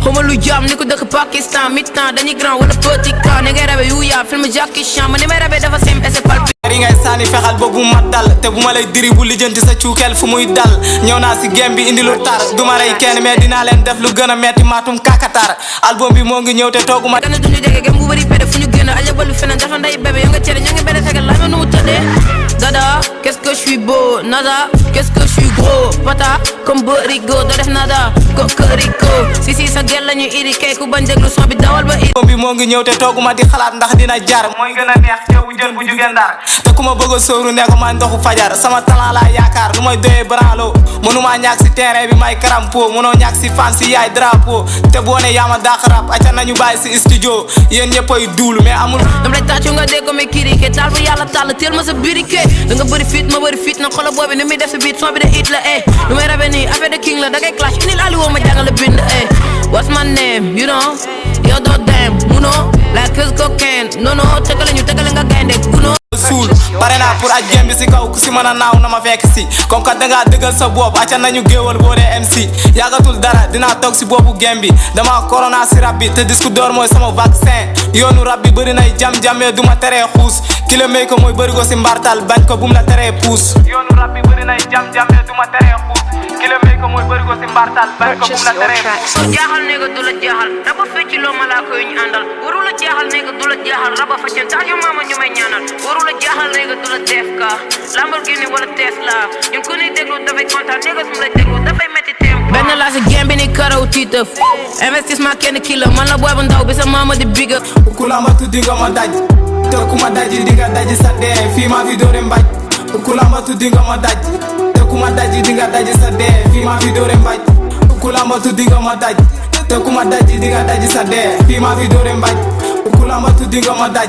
xawma lu jaam ni ko dëkk Pakistan mi-temps dañuy grand wala petit cas ni ngay rabe yu yaa film Jackie Chan ma ni may rabe dafa sim et c'est palpé yi ngay sànni fexal ba bu ma dal te bu ma lay diri bu lijjanti sa cuukeel fu muy dal ñëw naa si game bi indi lu tar du ma rey kenn mais dinaa leen def lu gën a metti maatum kakatar album bi moo ngi ñëw te tooguma gana duñu jege gem bu bëri pédé fu ñu génn ajabalu feneen dafa nday bébé yo nga cere ñoo ngi bene tegal laaj ma nu mu tëddee dada qu'est-ce que je suis beau nada qu'est-ce que je suis gros pata comme barigo doo def nada kokoriko si sa gel lañu iri kay ku bañ déglu son bi dawal ba iri album bi moo ngi ñëw te tooguma di xalaat ndax dina jar mooy gën a neex teewu jën bu jugee Ndar te ku ma bëgg a sóoru ne ko ma ndoxu fajar sama talent laa yaakaar lu may doyee branlo mënuma ñàkk si terrain bi may karampo mënoo ñàkk si fan si yaay drapeau te boo ne yaa ma dàq rap acca nañu bàyyi si studio yéen ñëppay duulu mais amul dam lay tàccu nga dégg ko mais kirike taal bu yàlla tàll teel ma sa birike da nga bëri fit ma bëri fit na xolo boobi ni muy def si biit son bi de it la lu may rabe nii affaire de king la da ngay clash indi laali woo ma jàngale bind what's my name you know yow doo dem munoo like kës cocaine non non tëggale ñu tëggale nga gaynde gunoo suul pare naa pour aj gem bi si kaw ku si mën a naaw na ma fekk si comme que dangaa dëggal sa bopp acca nañu géewal boo dee MC yàggatul dara dinaa toog si boppu gem bi dama corona si rab bi te disque d'or mooy sama vaccin yoonu rab bi bëri nay jam-jamee du ma teree xuus kilo may ko mooy bëri ko si mbartal bañ ko bum la teree puus yoonu rab bi bëri nay jam-jamee du ma teree xuus kilo may ko mooy bëri ko si mbartal bañ ko bum la teree puus jaaxal ne nga du la jaaxal raba fecci loo malaaka yu ñu àndal waru la jaaxal ne nga du la jaaxal raba faccen tax yu maama ñu may ñaanal waru la jaaxal ne nga du la def ka Lamborghini wala Tesla ñun ku ñuy déglu dafay kontaan ne nga su lay déglu dafay metti tempo benn laa si game bi ni karaw tiitëf investissement kenn kii la man la booy bu ndaw bi sa maama di biga ku la ma tuddi nga ma daj te ku ma daji di nga daji sa dee fii ma fi doore mbaj ku la ma tuddi nga ma daj te ku ma daji di nga daji sa dee fii ma fi doore mbaj ku la ma tuddi nga ma daj te ku ma daji di nga daji sa dee fii ma fi doore mbaj ku la ma tuddi nga ma daj